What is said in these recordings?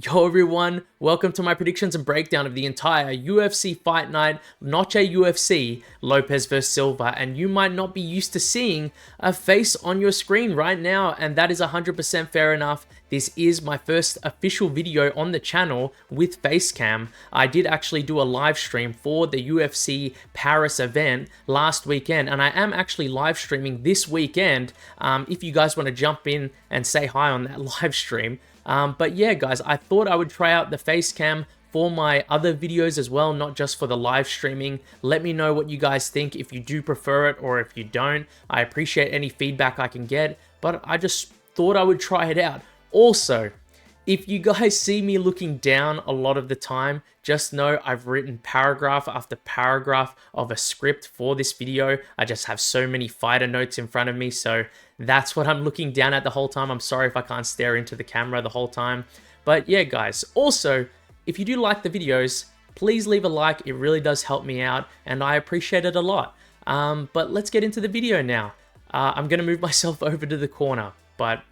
Yo everyone, welcome to my predictions and breakdown of the entire UFC Fight Night, Noche UFC, Lopes vs Silva, and you might not be used to seeing a face on your screen right now, and that is 100% fair enough. This is my first official video on the channel with face cam. I did actually do a live stream for the UFC Paris event last weekend, and I am actually live streaming this weekend if you guys want to jump in and say hi on that live stream. But yeah, guys, I thought I would try out the face cam for my other videos as well, not just for the live streaming. Let me know what you guys think, if you do prefer it or if you don't. I appreciate any feedback I can get, but I just thought I would try it out. Also, if you guys see me looking down a lot of the time, just know I've written paragraph after paragraph of a script for this video. I just have so many fighter notes in front of me, so that's what I'm looking down at the whole time. I'm sorry if I can't stare into the camera the whole time. But yeah, guys, also, if you do like the videos, please leave a like. It really does help me out, and I appreciate it a lot. But let's get into the video now. I'm going to move myself over to the corner, but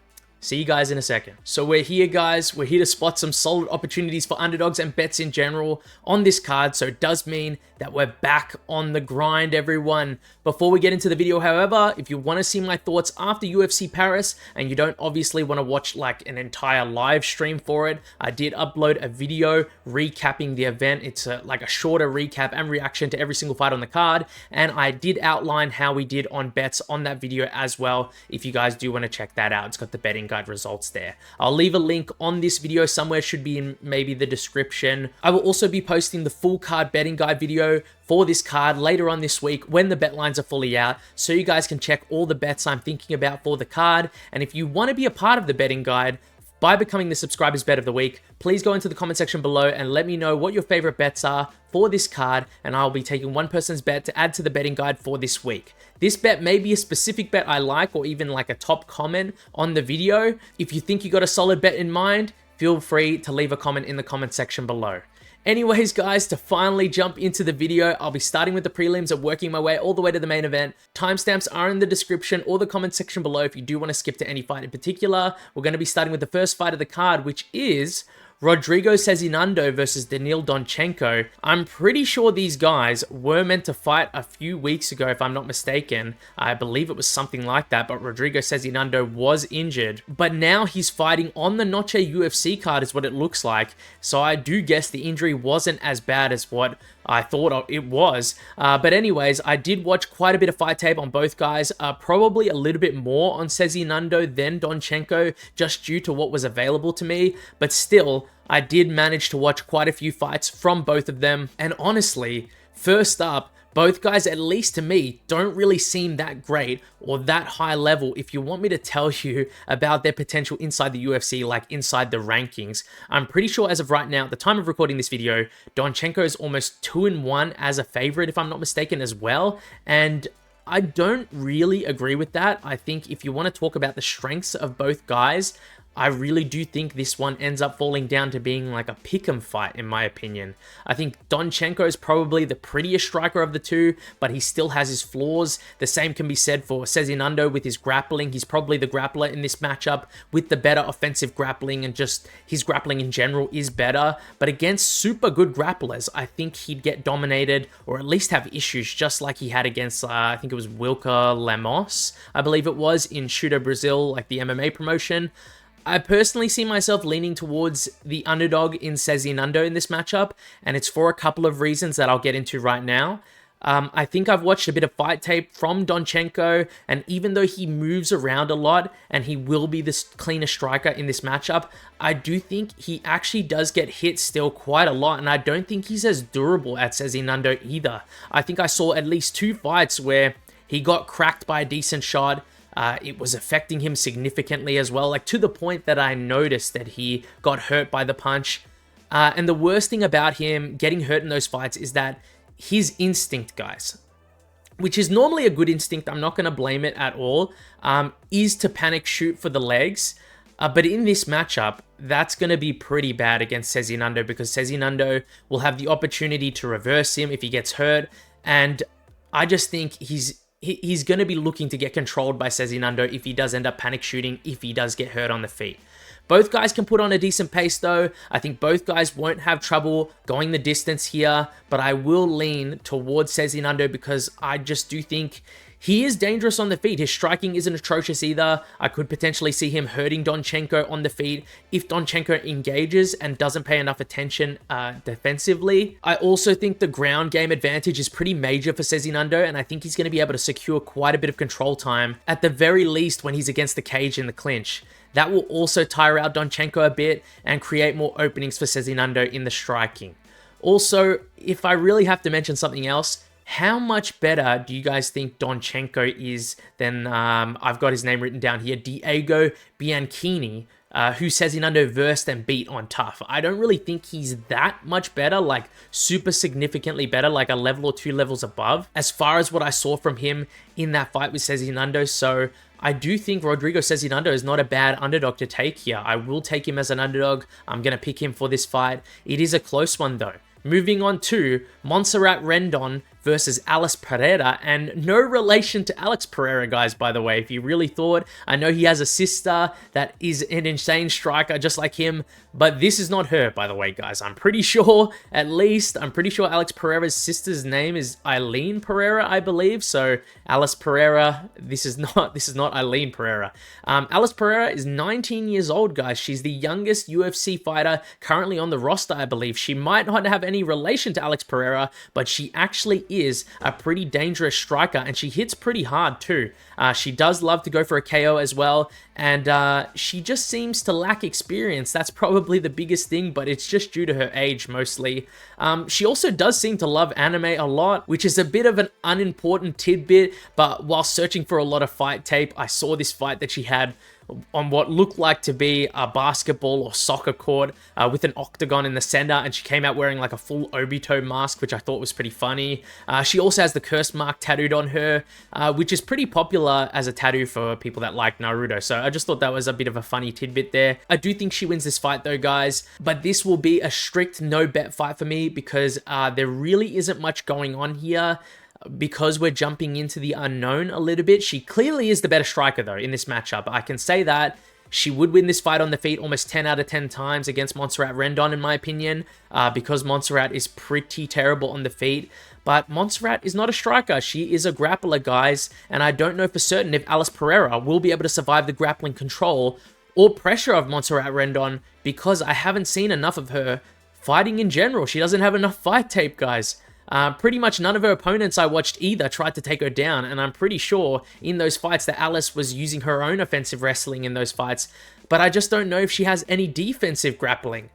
see you guys in a second. So we're here, guys. We're here to spot some solid opportunities for underdogs and bets in general on this card. So it does mean that we're back on the grind, everyone. Before we get into the video, however, if you want to see my thoughts after UFC Paris and you don't obviously want to watch like an entire live stream for it, I did upload a video recapping the event. It's like a shorter recap and reaction to every single fight on the card. And I did outline how we did on bets on that video as well. If you guys do want to check that out, it's got the betting guide results there. I'll leave a link on this video somewhere, should be in maybe the description. I will also be posting the full card betting guide video for this card later on this week when the bet lines are fully out, so you guys can check all the bets I'm thinking about for the card. And if you want to be a part of the betting guide by becoming the subscribers bet of the week, please go into the comment section below and let me know what your favorite bets are for this card, and I'll be taking one person's bet to add to the betting guide for this week. This bet may be a specific bet I like, or even like a top comment on the video. If you think you got a solid bet in mind, feel free to leave a comment in the comment section below. Anyways, guys, to finally jump into the video, I'll be starting with the prelims and working my way all the way to the main event. Timestamps are in the description or the comment section below if you do want to skip to any fight in particular. We're going to be starting with the first fight of the card, which is Rodrigo Sezinando versus Daniil Donchenko. I'm pretty sure these guys were meant to fight a few weeks ago, if I'm not mistaken. I believe it was something like that, but Rodrigo Sezinando was injured. But now he's fighting on the Noche UFC card is what it looks like. So I do guess the injury wasn't as bad as what I thought it was. But anyways, I did watch quite a bit of fight tape on both guys. Probably a little bit more on Sezinando than Donchenko, just due to what was available to me. But still, I did manage to watch quite a few fights from both of them. And honestly, first up, both guys, at least to me, don't really seem that great or that high level if you want me to tell you about their potential inside the UFC, like inside the rankings. I'm pretty sure as of right now, at the time of recording this video, Donchenko is almost 2-1 as a favorite, if I'm not mistaken, as well. And I don't really agree with that. I think if you want to talk about the strengths of both guys, I really do think this one ends up falling down to being like a pick'em fight, in my opinion. I think Donchenko is probably the prettiest striker of the two, but he still has his flaws. The same can be said for Sezinando with his grappling. He's probably the grappler in this matchup with the better offensive grappling, and just his grappling in general is better. But against super good grapplers, I think he'd get dominated, or at least have issues, just like he had against, I think it was Lemos, I believe it was, in Shooter Brazil, like the MMA promotion. I personally see myself leaning towards the underdog in Sezinando in this matchup, and it's for a couple of reasons that I'll get into right now. I think I've watched a bit of fight tape from Donchenko, and even though he moves around a lot and he will be the cleaner striker in this matchup, I do think he actually does get hit still quite a lot, and I don't think he's as durable at Sezinando either. I think I saw at least 2 fights where he got cracked by a decent shot. It was affecting him significantly as well, like to the point that I noticed that he got hurt by the punch. And the worst thing about him getting hurt in those fights is that his instinct, guys, which is normally a good instinct, I'm not going to blame it at all, is to panic shoot for the legs. But in this matchup, that's going to be pretty bad against Sezinando, because Sezinando will have the opportunity to reverse him if he gets hurt. And I just think he's going to be looking to get controlled by Sezinando if he does end up panic shooting, if he does get hurt on the feet. Both guys can put on a decent pace though. I think both guys won't have trouble going the distance here, but I will lean towards Sezinando because I just do think he is dangerous on the feet. His striking isn't atrocious either. I could potentially see him hurting Donchenko on the feet if Donchenko engages and doesn't pay enough attention defensively. I also think the ground game advantage is pretty major for Sezinando, and I think he's going to be able to secure quite a bit of control time, at the very least when he's against the cage in the clinch. That will also tire out Donchenko a bit and create more openings for Sezinando in the striking. Also, if I really have to mention something else, how much better do you guys think Donchenko is than, I've got his name written down here, Diego Bianchini, who Sezinando versed and beat on tough? I don't really think he's that much better, like super significantly better, like a level or 2 levels above, as far as what I saw from him in that fight with Sezinando. So I do think Rodrigo Sezinando is not a bad underdog to take here. I will take him as an underdog. I'm going to pick him for this fight. It is a close one though. Moving on to Montserrat Rendon versus Alex Pereira, and no relation to Alex Pereira, guys, by the way, if you really thought. I know he has a sister that is an insane striker just like him, but this is not her, by the way, guys. I'm pretty sure Alex Pereira's sister's name is Eileen Pereira, I believe. So Alex Pereira, this is not Eileen Pereira. Alex Pereira is 19 years old, guys. She's the youngest UFC fighter currently on the roster, I believe. She might not have any relation to Alex Pereira, but she actually is a pretty dangerous striker, and she hits pretty hard too. She does love to go for a KO as well, and she just seems to lack experience. That's probably the biggest thing, but it's just due to her age mostly. She also does seem to love anime a lot, which is a bit of an unimportant tidbit, but while searching for a lot of fight tape, I saw this fight that she had on what looked like to be a basketball or soccer court with an octagon in the center, and she came out wearing like a full Obito mask, which I thought was pretty funny. She also has the curse mark tattooed on her, which is pretty popular as a tattoo for people that like Naruto, so I just thought that was a bit of a funny tidbit there. I do think she wins this fight though, guys, but this will be a strict no bet fight for me because there really isn't much going on here. Because we're jumping into the unknown a little bit. She clearly is the better striker though in this matchup. I can say that. She would win this fight on the feet almost 10 out of 10 times against Montserrat Rendon, in my opinion, because Montserrat is pretty terrible on the feet. But Montserrat is not a striker. She is a grappler, guys, and I don't know for certain if Alex Pereira will be able to survive the grappling control or pressure of Montserrat Rendon, because I haven't seen enough of her fighting in general. She doesn't have enough fight tape, guys. Pretty much none of her opponents I watched either tried to take her down, and I'm pretty sure in those fights that Alice was using her own offensive wrestling in those fights, but I just don't know if she has any defensive grappling.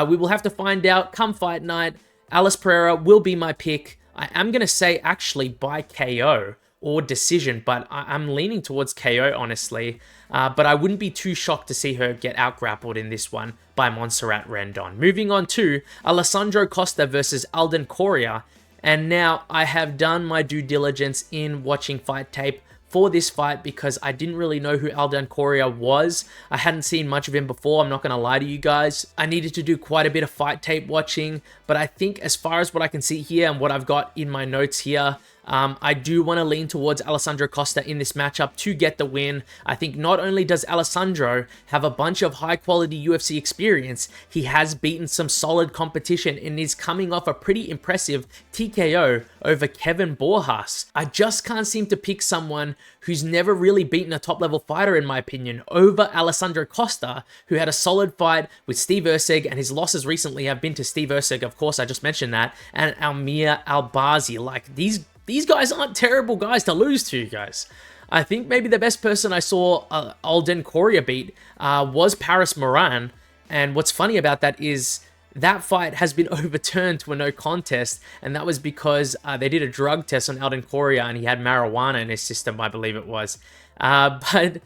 We will have to find out come fight night. Alex Pereira will be my pick. I am going to say actually by KO or decision, but I'm leaning towards KO, honestly. But I wouldn't be too shocked to see her get out-grappled in this one by Montserrat Rendon. Moving on to Alessandro Costa versus Alden Coria. And now I have done my due diligence in watching fight tape for this fight because I didn't really know who Alden Coria was. I hadn't seen much of him before, I'm not going to lie to you guys. I needed to do quite a bit of fight tape watching, but I think as far as what I can see here and what I've got in my notes here, I do want to lean towards Alessandro Costa in this matchup to get the win. I think not only does Alessandro have a bunch of high-quality UFC experience, he has beaten some solid competition and is coming off a pretty impressive TKO over Kevin Borjas. I just can't seem to pick someone who's never really beaten a top-level fighter, in my opinion, over Alessandro Costa, who had a solid fight with Steve Erceg, and his losses recently have been to Steve Erceg, of course, I just mentioned that, and Amir Albazi. Like, these guys aren't terrible guys to lose to, guys. I think maybe the best person I saw Alden Coria beat was Paris Moran. And what's funny about that is that fight has been overturned to a no contest. And that was because they did a drug test on Alden Coria and he had marijuana in his system, I believe it was. But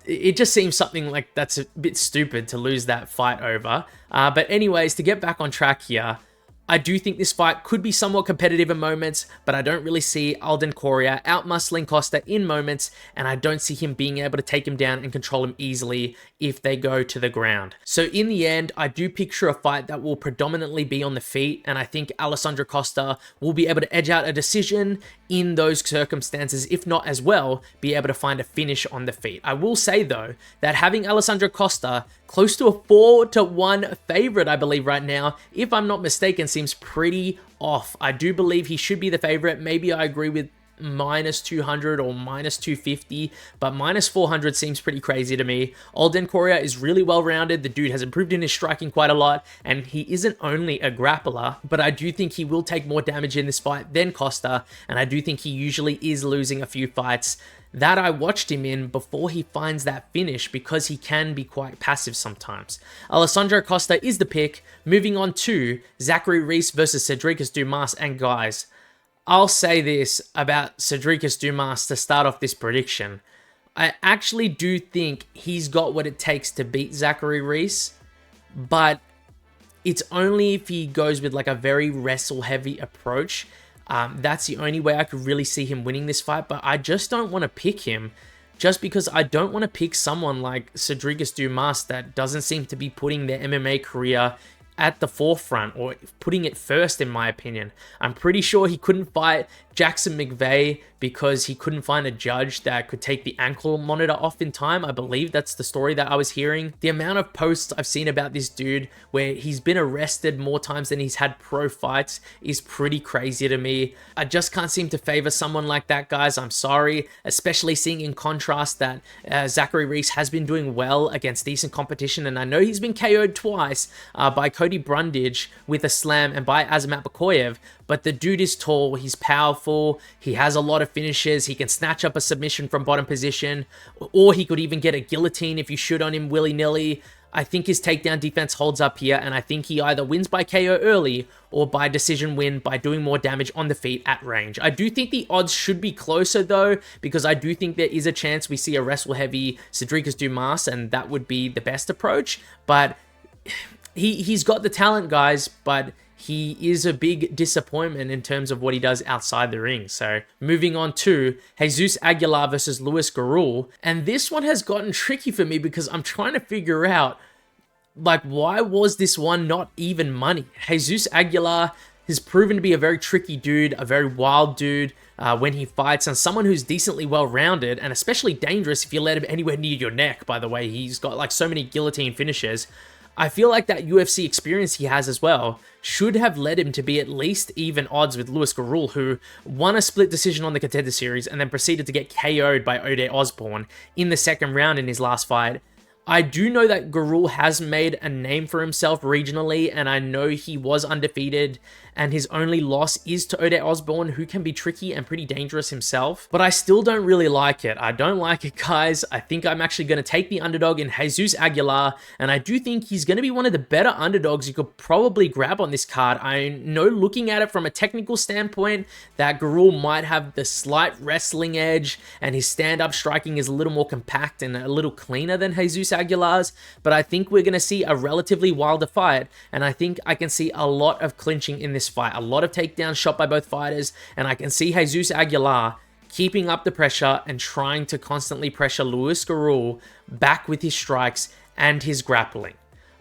it just seems something like that's a bit stupid to lose that fight over. But anyways, to get back on track here, I do think this fight could be somewhat competitive in moments, but I don't really see Alden Coria outmuscling Costa in moments, and I don't see him being able to take him down and control him easily if they go to the ground. So in the end, I do picture a fight that will predominantly be on the feet, and I think Alessandro Costa will be able to edge out a decision in those circumstances, if not as well, be able to find a finish on the feet. I will say though, that having Alessandro Costa close to a 4-1 favorite, I believe, right now. If I'm not mistaken, seems pretty off. I do believe he should be the favorite. Maybe I agree with -200 or -250, but -400 seems pretty crazy to me. Alden Coria is really well-rounded. The dude has improved in his striking quite a lot, and he isn't only a grappler, but I do think he will take more damage in this fight than Costa, and I do think he usually is losing a few fights that I watched him in before he finds that finish, because he can be quite passive sometimes. Alessandro Costa is the pick. Moving on to Zachary Reese versus Sedriques Dumas, and guys, I'll say this about Sedriques Dumas to start off this prediction. I actually do think he's got what it takes to beat Zachary Reese, but it's only if he goes with like a very wrestle-heavy approach. That's the only way I could really see him winning this fight, but I just don't want to pick him just because I don't want to pick someone like Sedriques Dumas that doesn't seem to be putting their MMA career at the forefront, or putting it first, in my opinion. I'm pretty sure he couldn't fight Jackson McVeigh because he couldn't find a judge that could take the ankle monitor off in time. I believe that's the story that I was hearing. The amount of posts I've seen about this dude where he's been arrested more times than he's had pro fights is pretty crazy to me. I just can't seem to favor someone like that, guys. I'm sorry, especially seeing in contrast that Zachary Reese has been doing well against decent competition, and I know he's been KO'd twice by Cody Brundage with a slam and by Azamat Bakoyev, but the dude is tall, he's powerful, he has a lot of finishes, he can snatch up a submission from bottom position, or he could even get a guillotine if you shoot on him willy-nilly. I think his takedown defense holds up here, and I think he either wins by KO early or by decision win by doing more damage on the feet at range. I do think the odds should be closer though, because I do think there is a chance we see a wrestle-heavy Sedriques Dumas, and that would be the best approach, but he's got the talent, guys, but he is a big disappointment in terms of what he does outside the ring. So moving on to Jesus Aguilar versus Luis Gurule. And this one has gotten tricky for me because I'm trying to figure out, like, why was this one not even money? Jesus Aguilar has proven to be a very tricky dude, a very wild dude when he fights, and someone who's decently well-rounded, and especially dangerous if you let him anywhere near your neck, by the way. He's got like so many guillotine finishes. I feel like that UFC experience he has as well should have led him to be at least even odds with Luis Gurule, who won a split decision on the Contender Series and then proceeded to get KO'd by Ode Osborne in the second round in his last fight. I do know that Gurule has made a name for himself regionally, and I know he was undefeated, and his only loss is to Ode Osborne, who can be tricky and pretty dangerous himself, but I still don't really like it. I don't like it, guys. I think I'm actually going to take the underdog in Jesus Aguilar, and I do think he's going to be one of the better underdogs you could probably grab on this card. I know, looking at it from a technical standpoint, that Gurule might have the slight wrestling edge, and his stand-up striking is a little more compact and a little cleaner than Jesus Aguilar's, but I think we're going to see a relatively wilder fight, and I think I can see a lot of clinching in this fight, a lot of takedowns shot by both fighters, and I can see Jesus Aguilar keeping up the pressure and trying to constantly pressure Luis Gurule back with his strikes and his grappling.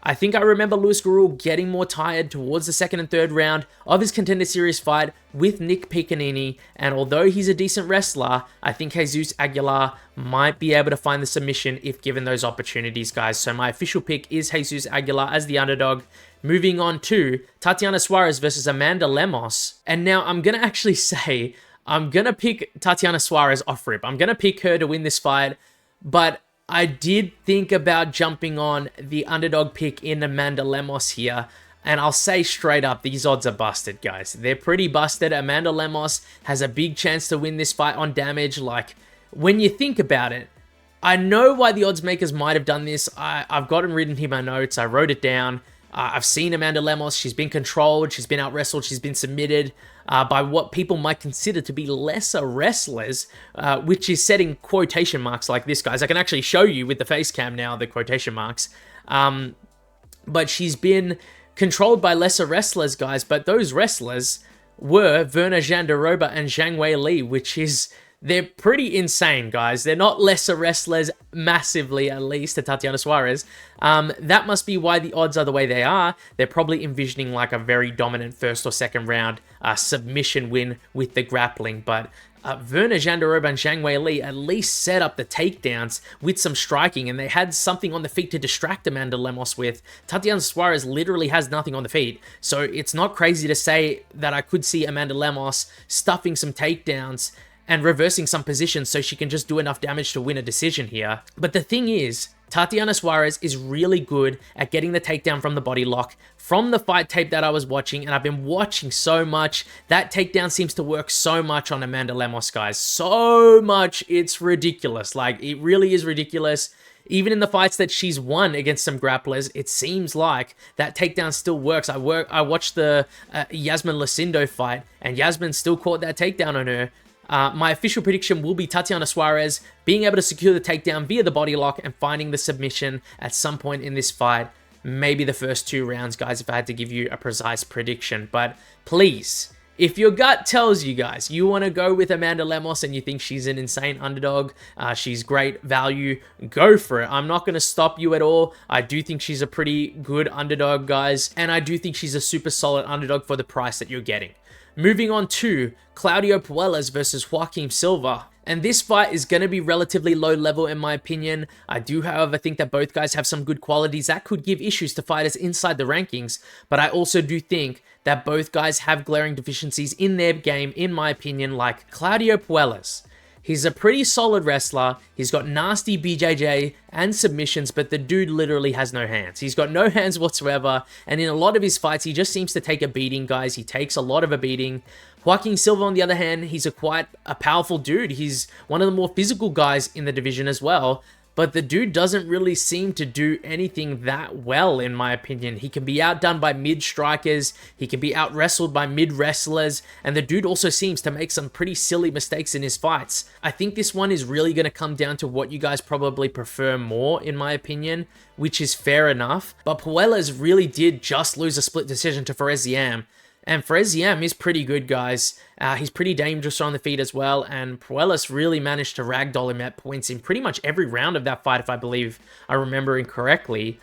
I think I remember Luis Gurule getting more tired towards the second and third round of his Contender Series fight with Nick Piccinini, and although he's a decent wrestler, I think Jesus Aguilar might be able to find the submission if given those opportunities, guys. So my official pick is Jesus Aguilar as the underdog. Moving on to Tatiana Suarez versus Amanda Lemos. And now I'm going to actually say, I'm going to pick Tatiana Suarez off rip. I'm going to pick her to win this fight, but I did think about jumping on the underdog pick in Amanda Lemos here, and I'll say straight up, these odds are busted, guys. They're pretty busted. Amanda Lemos has a big chance to win this fight on damage. Like, when you think about it, I know why the odds makers might have done this. I've got it written in my notes. I wrote it down. I've seen Amanda Lemos. She's been controlled. She's been out-wrestled. She's been submitted by what people might consider to be lesser wrestlers, which is setting quotation marks like this, guys. I can actually show you with the face cam now, the quotation marks. But she's been controlled by lesser wrestlers, guys. But those wrestlers were Verna Jandaroba and Zhang Wei Li, which is... they're pretty insane, guys. They're not lesser wrestlers, massively at least, to Tatiana Suarez. That must be why the odds are the way they are. They're probably envisioning like a very dominant first or second round submission win with the grappling. But Werner Jandaroba and Zhang Weili at least set up the takedowns with some striking, and they had something on the feet to distract Amanda Lemos with. Tatiana Suarez literally has nothing on the feet, so it's not crazy to say that I could see Amanda Lemos stuffing some takedowns and reversing some positions so she can just do enough damage to win a decision here. But the thing is, Tatiana Suarez is really good at getting the takedown from the body lock. From the fight tape that I was watching, and I've been watching so much, that takedown seems to work so much on Amanda Lemos, guys. So much, it's ridiculous. Like, it really is ridiculous. Even in the fights that she's won against some grapplers, it seems like that takedown still works. I watched the Yasmin Lucindo fight, and Yasmin still caught that takedown on her. My official prediction will be Tatiana Suarez being able to secure the takedown via the body lock and finding the submission at some point in this fight. Maybe the first 2 rounds, guys, if I had to give you a precise prediction. But please, if your gut tells you guys you want to go with Amanda Lemos and you think she's an insane underdog, she's great value, go for it. I'm not going to stop you at all. I do think she's a pretty good underdog, guys. And I do think she's a super solid underdog for the price that you're getting. Moving on to Claudio Puelles versus Joaquim Silva. And this fight is going to be relatively low level in my opinion. I do, however, think that both guys have some good qualities that could give issues to fighters inside the rankings. But I also do think that both guys have glaring deficiencies in their game, in my opinion, like Claudio Puelles. He's a pretty solid wrestler. He's got nasty BJJ and submissions, but the dude literally has no hands. He's got no hands whatsoever, and in a lot of his fights, he just seems to take a beating, guys. He takes a lot of a beating. Joaquim Silva, on the other hand, he's quite a powerful dude. He's one of the more physical guys in the division as well. But the dude doesn't really seem to do anything that well, in my opinion. He can be outdone by mid-strikers, he can be out-wrestled by mid-wrestlers, and the dude also seems to make some pretty silly mistakes in his fights. I think this one is really going to come down to what you guys probably prefer more, in my opinion, which is fair enough. But Puelles really did just lose a split decision to Ferreira. And Ferreira is pretty good, guys. He's pretty dangerous on the feet as well, and Puelles really managed to ragdoll him at points in pretty much every round of that fight, if I believe I'm remembering correctly.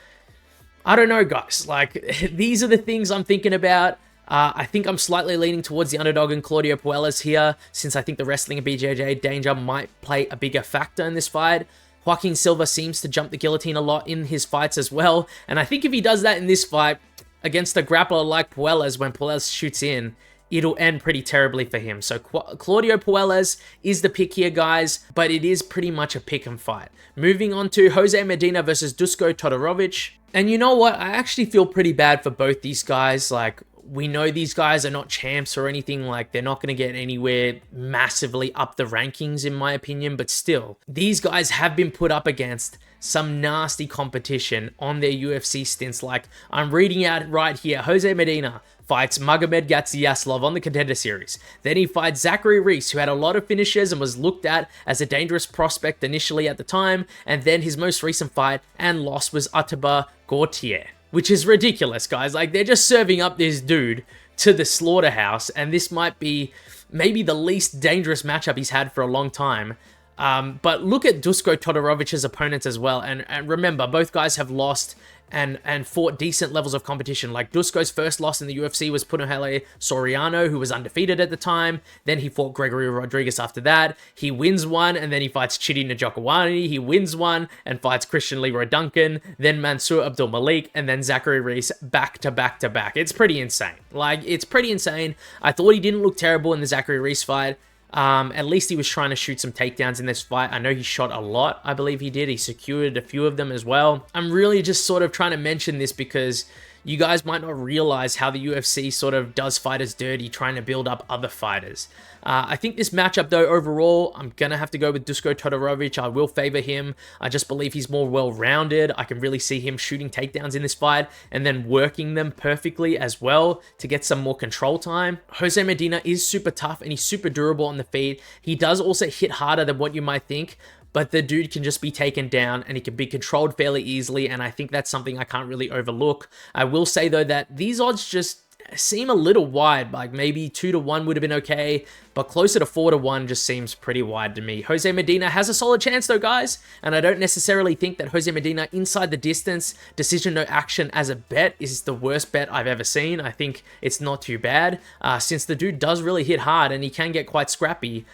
I don't know, guys. Like, these are the things I'm thinking about. I think I'm slightly leaning towards the underdog in Claudio Puelles here, since I think the wrestling and BJJ danger might play a bigger factor in this fight. Joaquim Silva seems to jump the guillotine a lot in his fights as well, and I think if he does that in this fight, against a grappler like Puelles, when Puelles shoots in, it'll end pretty terribly for him. So Claudio Puelles is the pick here, guys, but it is pretty much a pick and fight. Moving on to Jose Medina versus Dusko Todorovic. And you know what? I actually feel pretty bad for both these guys. Like, we know these guys are not champs or anything. Like, they're not going to get anywhere massively up the rankings, in my opinion. But still, these guys have been put up against some nasty competition on their UFC stints. Like, I'm reading out right here. Jose Medina fights Magomed Gatziaslov on the Contender Series. Then he fights Zachary Reese, who had a lot of finishes and was looked at as a dangerous prospect initially at the time. And then his most recent fight and loss was Atiba Gautier, which is ridiculous, guys. Like, they're just serving up this dude to the slaughterhouse, and this might be maybe the least dangerous matchup he's had for a long time. But look at Dusko Todorovic's opponents as well, and remember, both guys have lost and fought decent levels of competition. Like, Dusko's first loss in the UFC was Punahele Soriano, who was undefeated at the time. Then he fought Gregory Rodriguez after that. He wins one, and then he fights Chidi Njokuani. He wins one and fights Christian Leroy Duncan, then Mansour Abdul Malik, and then Zachary Reese back to back to back. It's pretty insane. Like, it's pretty insane. I thought he didn't look terrible in the Zachary Reese fight. At least he was trying to shoot some takedowns in this fight. I know he shot a lot, I believe he did. He secured a few of them as well. I'm really just sort of trying to mention this because you guys might not realize how the UFC sort of does fighters dirty, trying to build up other fighters. I think this matchup, though, overall, I'm going to have to go with Dusko Todorovic. I will favor him. I just believe he's more well-rounded. I can really see him shooting takedowns in this fight and then working them perfectly as well to get some more control time. Jose Medina is super tough and he's super durable on the feet. He does also hit harder than what you might think, but the dude can just be taken down and he can be controlled fairly easily, and I think that's something I can't really overlook. I will say, though, that these odds just seem a little wide. Like, maybe 2-1 would have been okay, but closer to 4-1 just seems pretty wide to me. Jose Medina has a solid chance, though, guys, and I don't necessarily think that Jose Medina inside the distance, decision no action as a bet is the worst bet I've ever seen. I think it's not too bad, since the dude does really hit hard and he can get quite scrappy.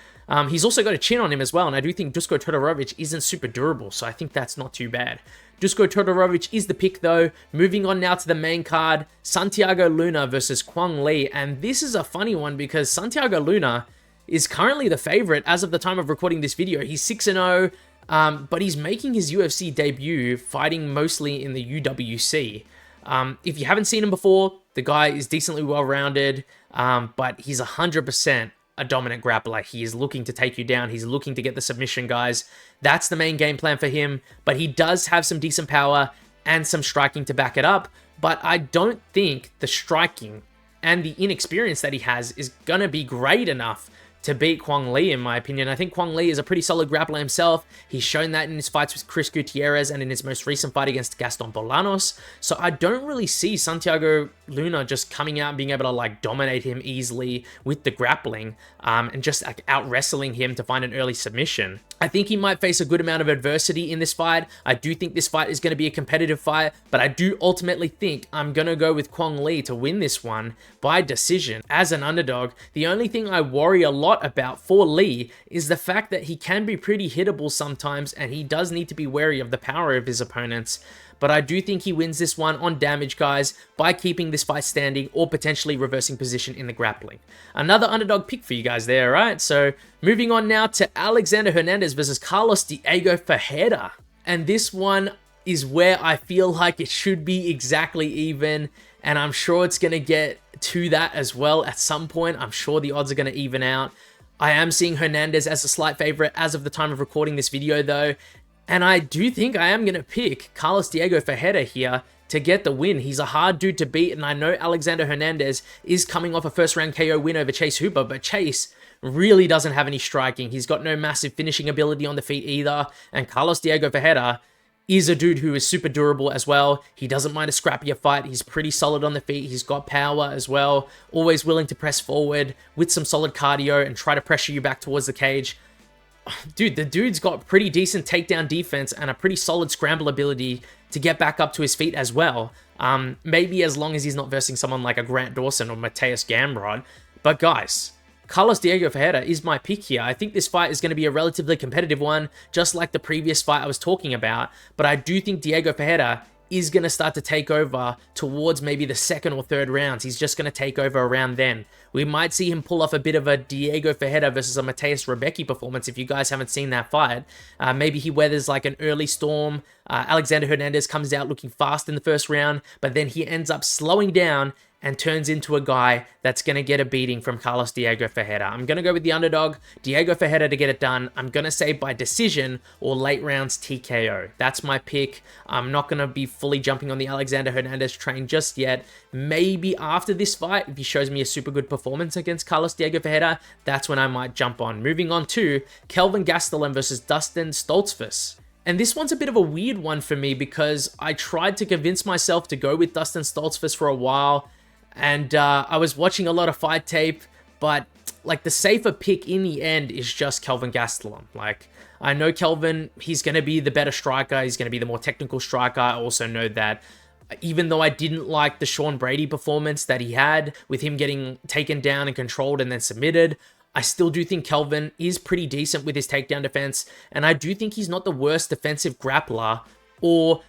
He's also got a chin on him as well, and I do think Dusko Todorovic isn't super durable, so I think that's not too bad. Dusko Todorovic is the pick though. Moving on now to the main card, Santiago Luna versus Quang Le, and this is a funny one because Santiago Luna is currently the favorite as of the time of recording this video. He's 6-0, but he's making his UFC debut fighting mostly in the UWC. If you haven't seen him before, the guy is decently well-rounded, but he's 100% a dominant grappler. He is looking to take you down. He's looking to get the submission, guys. That's the main game plan for him, but he does have some decent power and some striking to back it up, but I don't think the striking and the inexperience that he has is gonna be great enough to beat Quang Le, in my opinion. I think Quang Le is a pretty solid grappler himself. He's shown that in his fights with Chris Gutierrez and in his most recent fight against Gaston Bolanos. So I don't really see Santiago Luna just coming out and being able to like dominate him easily with the grappling and just like out wrestling him to find an early submission. I think he might face a good amount of adversity in this fight. I do think this fight is going to be a competitive fight, but I do ultimately think I'm going to go with Quang Le to win this one by decision as an underdog. The only thing I worry a lot about for Lee is the fact that he can be pretty hittable sometimes, and he does need to be wary of the power of his opponents. But I do think he wins this one on damage, guys, by keeping this fight standing or potentially reversing position in the grappling. Another underdog pick for you guys there, right? So moving on now to Alexander Hernandez versus Carlos Diego Ferreira. And this one is where I feel like it should be exactly even, and I'm sure it's going to get to that as well at some point. I'm sure the odds are going to even out. I am seeing Hernandez as a slight favorite as of the time of recording this video though, and I do think I am going to pick Carlos Diego Ferreira here to get the win. He's a hard dude to beat, and I know Alexander Hernandez is coming off a first-round KO win over Chase Hooper, but Chase really doesn't have any striking. He's got no massive finishing ability on the feet either, and Carlos Diego Ferreira is a dude who is super durable as well. He doesn't mind a scrappier fight. He's pretty solid on the feet. He's got power as well. Always willing to press forward with some solid cardio and try to pressure you back towards the cage. Dude, the dude's got pretty decent takedown defense and a pretty solid scramble ability to get back up to his feet as well. Maybe as long as he's not versing someone like a Grant Dawson or Mateus Gamrod. But guys, Carlos Diego Ferreira is my pick here. I think this fight is going to be a relatively competitive one, just like the previous fight I was talking about. But I do think Diego Ferreira is going to start to take over towards maybe the second or third rounds. He's just going to take over around then. We might see him pull off a bit of a Diego Ferreira versus a Mateus Rebecki performance if you guys haven't seen that fight. Maybe he weathers like an early storm. Alexander Hernandez comes out looking fast in the first round, but then he ends up slowing down and turns into a guy that's going to get a beating from Carlos Diego Ferreira. I'm going to go with the underdog, Diego Ferreira, to get it done. I'm going to say by decision or late rounds TKO. That's my pick. I'm not going to be fully jumping on the Alexander Hernandez train just yet. Maybe after this fight, if he shows me a super good performance against Carlos Diego Ferreira, that's when I might jump on. Moving on to Kelvin Gastelum versus Dustin Stoltzfus. And this one's a bit of a weird one for me because I tried to convince myself to go with Dustin Stoltzfus for a while, and I was watching a lot of fight tape, but like the safer pick in the end is just Kelvin Gastelum. Like, I know Kelvin, he's going to be the better striker. He's going to be the more technical striker. I also know that even though I didn't like the Sean Brady performance that he had with him getting taken down and controlled and then submitted, I still do think Kelvin is pretty decent with his takedown defense. And I do think he's not the worst defensive grappler, or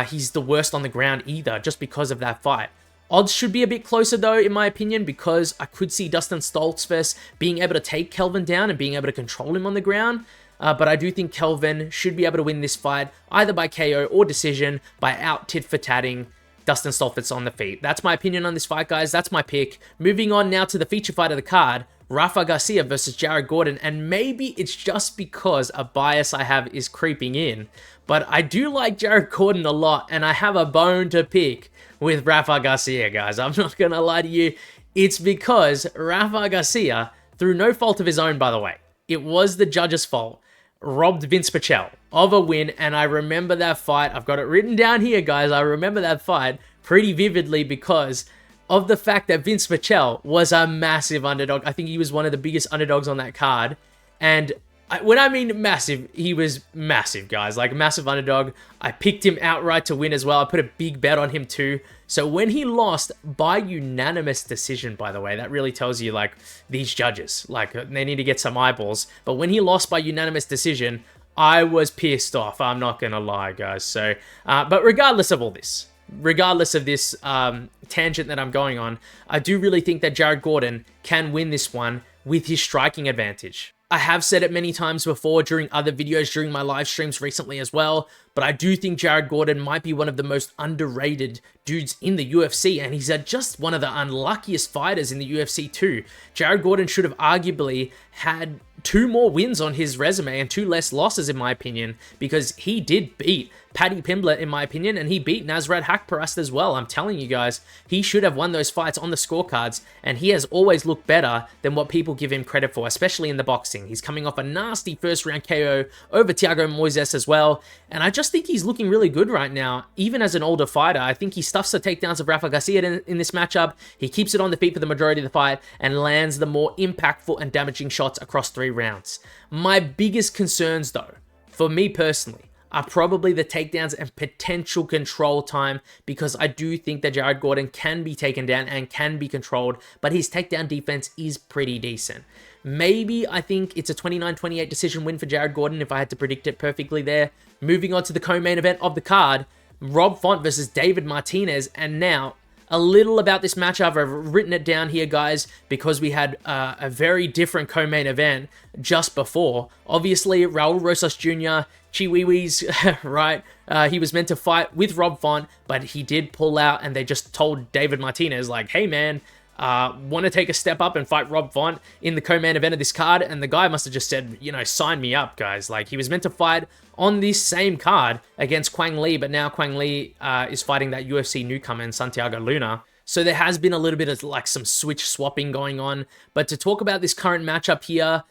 he's the worst on the ground either, just because of that fight. Odds should be a bit closer though, in my opinion, because I could see Dustin Stoltzfus being able to take Kelvin down and being able to control him on the ground. But I do think Kelvin should be able to win this fight either by KO or decision by out tit-for-tatting Dustin Stoltzfus on the feet. That's my opinion on this fight, guys. That's my pick. Moving on now to the feature fight of the card, Rafa Garcia versus Jared Gordon. And maybe it's just because a bias I have is creeping in, but I do like Jared Gordon a lot, and I have a bone to pick with Rafa Garcia, guys. I'm not gonna lie to you. It's because Rafa Garcia, through no fault of his own, by the way, it was the judge's fault, robbed Vince Pichel of a win. And I remember that fight. I've got it written down here, guys. I remember that fight pretty vividly because of the fact that Vince Pichel was a massive underdog. I think he was one of the biggest underdogs on that card. And When I mean massive, he was massive, guys. Like, massive underdog. I picked him outright to win as well. I put a big bet on him too. So when he lost by unanimous decision, by the way, that really tells you, like, these judges, like, they need to get some eyeballs. But when he lost by unanimous decision, I was pissed off. I'm not going to lie, guys. So, but regardless of all this, regardless of this tangent that I'm going on, I do really think that Jared Gordon can win this one with his striking advantage. I have said it many times before during other videos, during my live streams recently as well, but I do think Jared Gordon might be one of the most underrated dudes in the UFC, and he's just one of the unluckiest fighters in the UFC too. Jared Gordon should have arguably had 2 more wins on his resume and 2 less losses, in my opinion, because he did beat Paddy Pimblett, in my opinion, and he beat Nasrat Haqparast as well. I'm telling you guys, he should have won those fights on the scorecards, and he has always looked better than what people give him credit for, especially in the boxing. He's coming off a nasty first-round KO over Thiago Moises as well, and I just think he's looking really good right now, even as an older fighter. I think he stuffs the takedowns of Rafa Garcia in this matchup, he keeps it on the feet for the majority of the fight, and lands the more impactful and damaging shots across 3 rounds. My biggest concerns, though, for me personally, are probably the takedowns and potential control time, because I do think that Jared Gordon can be taken down and can be controlled, but his takedown defense is pretty decent. Maybe I think it's a 29-28 decision win for Jared Gordon if I had to predict it perfectly there. Moving on to the co-main event of the card, Rob Font versus David Martinez, and now a little about this matchup. I've written it down here, guys, because we had a very different co-main event just before. Obviously, Raul Rosas Jr., Chiwiwis, right? He was meant to fight with Rob Font, but he did pull out, and they just told David Martinez, like, hey, man, want to take a step up and fight Rob Font in the co-main event of this card? And the guy must have just said, you know, sign me up, guys. Like, he was meant to fight on this same card against Quang Le, but now Quang Le is fighting that UFC newcomer in Santiago Luna. So there has been a little bit of, like, some switch swapping going on. But to talk about this current matchup here,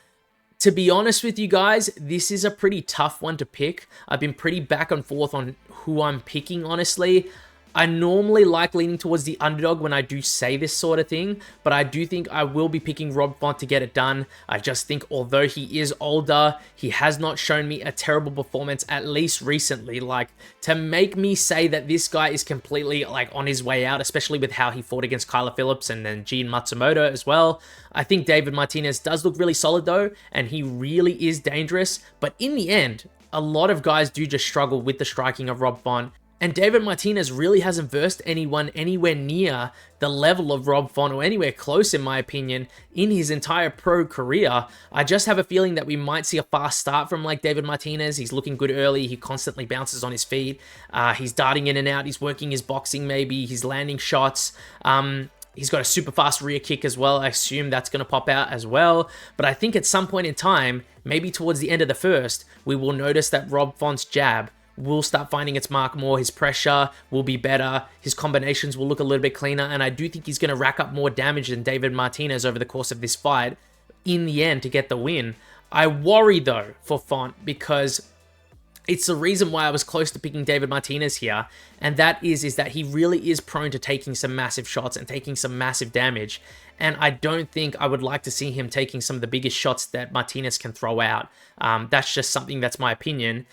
to be honest with you guys, this is a pretty tough one to pick. I've been pretty back and forth on who I'm picking, honestly. I normally like leaning towards the underdog when I do say this sort of thing, but I do think I will be picking Rob Font to get it done. I just think although he is older, he has not shown me a terrible performance, at least recently. Like, to make me say that this guy is completely, like, on his way out, especially with how he fought against Kyler Phillips and then Gene Matsumoto as well. I think David Martinez does look really solid though, and he really is dangerous, but in the end, a lot of guys do just struggle with the striking of Rob Font. And David Martinez really hasn't versed anyone anywhere near the level of Rob Font, or anywhere close, in my opinion, in his entire pro career. I just have a feeling that we might see a fast start from, like, David Martinez. He's looking good early. He constantly bounces on his feet. He's darting in and out. He's working his boxing maybe. He's landing shots. He's got a super fast rear kick as well. I assume that's going to pop out as well. But I think at some point in time, maybe towards the end of the first, we will notice that Rob Font's jab will start finding its mark more. His pressure will be better. His combinations will look a little bit cleaner. And I do think he's going to rack up more damage than David Martinez over the course of this fight in the end to get the win. I worry, though, for Font, because it's the reason why I was close to picking David Martinez here, and that is that he really is prone to taking some massive shots and taking some massive damage, and I don't think I would like to see him taking some of the biggest shots that Martinez can throw out. That's just something that's my opinion.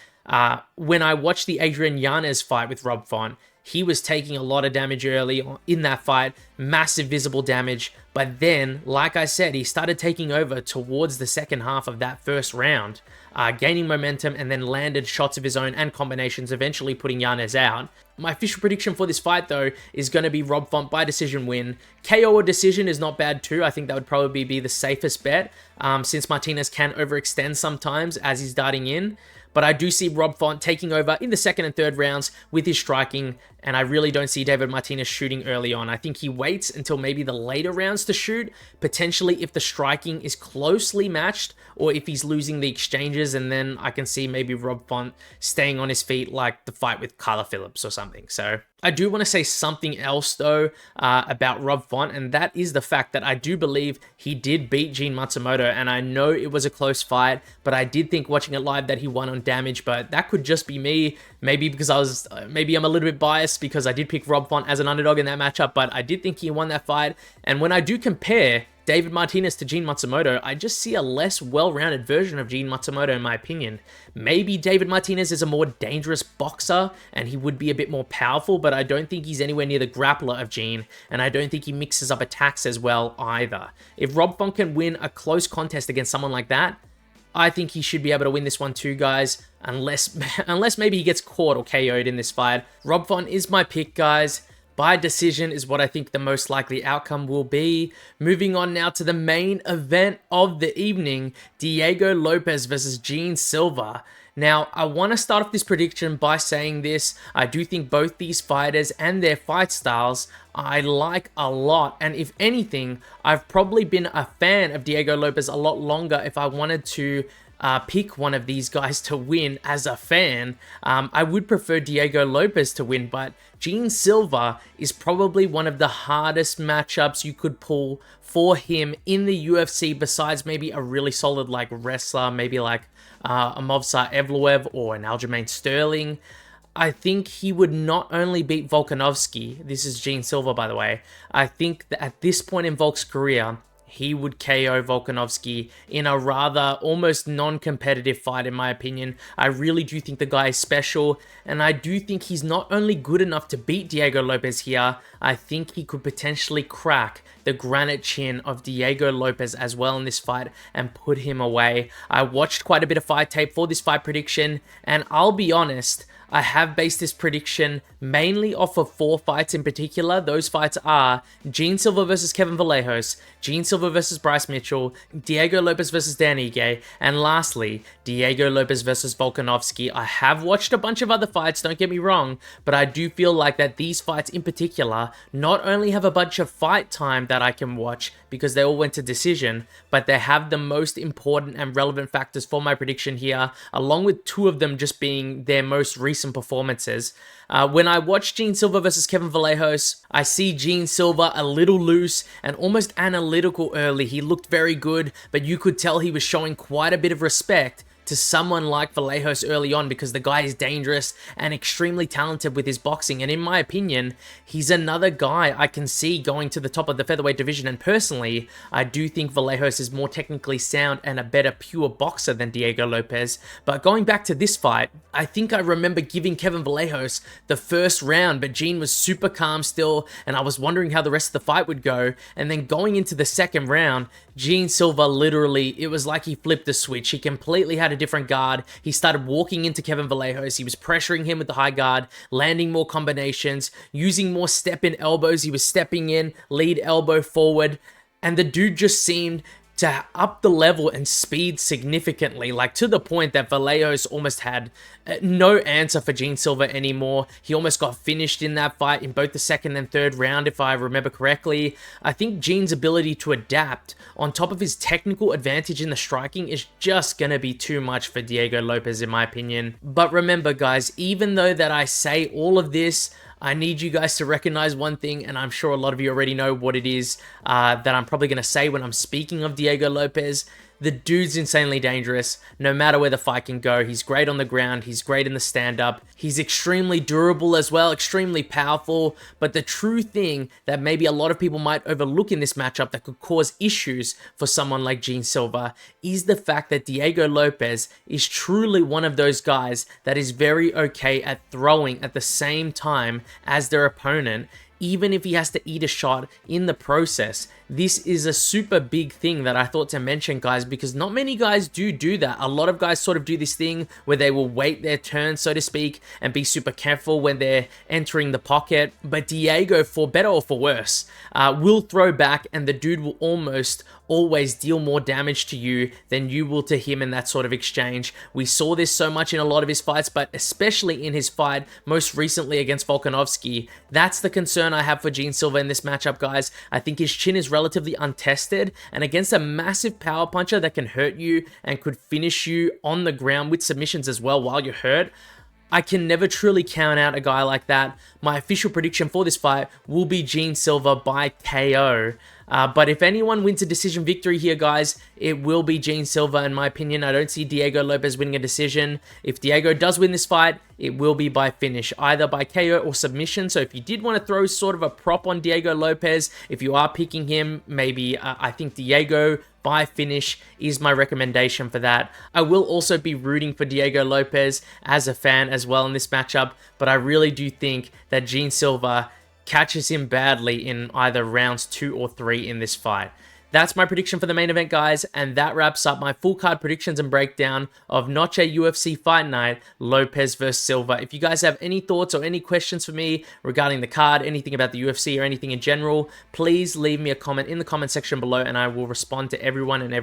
When I watched the Adrian Yanez fight with Rob Font, he was taking a lot of damage early in that fight, massive visible damage, but then, like I said, he started taking over towards the second half of that first round, gaining momentum, and then landed shots of his own and combinations, eventually putting Yanez out. My official prediction for this fight, though, is going to be Rob Font by decision win. KO or decision is not bad too. I think that would probably be the safest bet, since Martinez can overextend sometimes as he's darting in. But I do see Rob Font taking over in the second and third rounds with his striking, and I really don't see David Martinez shooting early on. I think he waits until maybe the later rounds to shoot, potentially if the striking is closely matched, or if he's losing the exchanges, and then I can see maybe Rob Font staying on his feet like the fight with Kyler Phillips or something. So I do want to say something else, though, about Rob Font, and that is the fact that I do believe he did beat Gene Matsumoto, and I know it was a close fight, but I did think watching it live that he won on damage, but that could just be me, maybe because maybe I'm a little bit biased because I did pick Rob Font as an underdog in that matchup, but I did think he won that fight, and when I do compare David Martinez to Gene Matsumoto, I just see a less well-rounded version of Gene Matsumoto in my opinion. Maybe David Martinez is a more dangerous boxer and he would be a bit more powerful, but I don't think he's anywhere near the grappler of Gene, and I don't think he mixes up attacks as well either. If Rob Font can win a close contest against someone like that, I think he should be able to win this one too, guys, unless maybe he gets caught or KO'd in this fight. Rob Font is my pick, guys. By decision is what I think the most likely outcome will be. Moving on now to the main event of the evening, Diego Lopes versus Gene Silva. Now, I want to start off this prediction by saying this. I do think both these fighters and their fight styles I like a lot. And if anything, I've probably been a fan of Diego Lopes a lot longer if I wanted to pick one of these guys to win as a fan. I would prefer Diego Lopes to win, but Gene Silva is probably one of the hardest matchups you could pull for him in the UFC, besides maybe a really solid like wrestler, maybe like a Movsar Evloev or an Aljamain Sterling. I think he would not only beat Volkanovski, this is Gene Silva by the way, I think that at this point in Volk's career, he would KO Volkanovski in a rather almost non-competitive fight in my opinion. I really do think the guy is special, and I do think he's not only good enough to beat Diego Lopes here, I think he could potentially crack the granite chin of Diego Lopes as well in this fight and put him away. I watched quite a bit of fight tape for this fight prediction, and I'll be honest, I have based this prediction mainly off of 4 fights in particular. Those fights are Gene Silva versus Kevin Vallejos, Gene Silva versus Bryce Mitchell, Diego Lopes versus Dan Ige, and lastly, Diego Lopes versus Volkanovski. I have watched a bunch of other fights, don't get me wrong, but I do feel like that these fights in particular not only have a bunch of fight time that I can watch because they all went to decision, but they have the most important and relevant factors for my prediction here, along with 2 of them just being their most recent performances. When I watch Gene Silva versus Kevin Vallejos, I see Gene Silva a little loose and almost analytical early. He looked very good, but you could tell he was showing quite a bit of respect to someone like Vallejos early on because the guy is dangerous and extremely talented with his boxing, and in my opinion, he's another guy I can see going to the top of the featherweight division, and personally, I do think Vallejos is more technically sound and a better pure boxer than Diego Lopes. But going back to this fight, I think I remember giving Kevin Vallejos the first round, but Gene was super calm still, and I was wondering how the rest of the fight would go, and then going into the second round, Gene Silva literally, it was like he flipped the switch. He completely had a different guard. He started walking into Kevin Vallejos. He was pressuring him with the high guard, landing more combinations, using more step-in elbows. He was stepping in, lead elbow forward, and the dude just seemed to up the level and speed significantly, like to the point that Vallejos almost had no answer for Gene Silva anymore. He almost got finished in that fight in both the second and third round, if I remember correctly. I think Gene's ability to adapt, on top of his technical advantage in the striking, is just gonna be too much for Diego Lopes in my opinion. But remember guys, even though that I say all of this, I need you guys to recognize one thing, and I'm sure a lot of you already know what it is that I'm probably going to say when I'm speaking of Diego Lopes. The dude's insanely dangerous, no matter where the fight can go. He's great on the ground, he's great in the stand-up, he's extremely durable as well, extremely powerful, but the true thing that maybe a lot of people might overlook in this matchup that could cause issues for someone like Gene Silva is the fact that Diego Lopes is truly one of those guys that is very okay at throwing at the same time as their opponent, even if he has to eat a shot in the process. This is a super big thing that I thought to mention, guys, because not many guys do that. A lot of guys sort of do this thing where they will wait their turn, so to speak, and be super careful when they're entering the pocket. But Diego, for better or for worse, will throw back, and the dude will almost always deal more damage to you than you will to him in that sort of exchange. We saw this so much in a lot of his fights, but especially in his fight most recently against Volkanovski. That's the concern I have for Gene Silva in this matchup, guys. I think his chin is relatively untested, and against a massive power puncher that can hurt you and could finish you on the ground with submissions as well while you're hurt, I can never truly count out a guy like that. My official prediction for this fight will be Gene Silva by KO. But if anyone wins a decision victory here, guys, it will be Gene Silva, in my opinion. I don't see Diego Lopes winning a decision. If Diego does win this fight, it will be by finish, either by KO or submission. So if you did want to throw sort of a prop on Diego Lopes, if you are picking him, maybe I think Diego by finish is my recommendation for that. I will also be rooting for Diego Lopes as a fan as well in this matchup, but I really do think that Gene Silva catches him badly in either rounds 2 or 3 in this fight. That's my prediction for the main event, guys, and that wraps up my full card predictions and breakdown of Noche UFC Fight Night, Lopes vs. Silva. If you guys have any thoughts or any questions for me regarding the card, anything about the UFC or anything in general, please leave me a comment in the comment section below, and I will respond to everyone and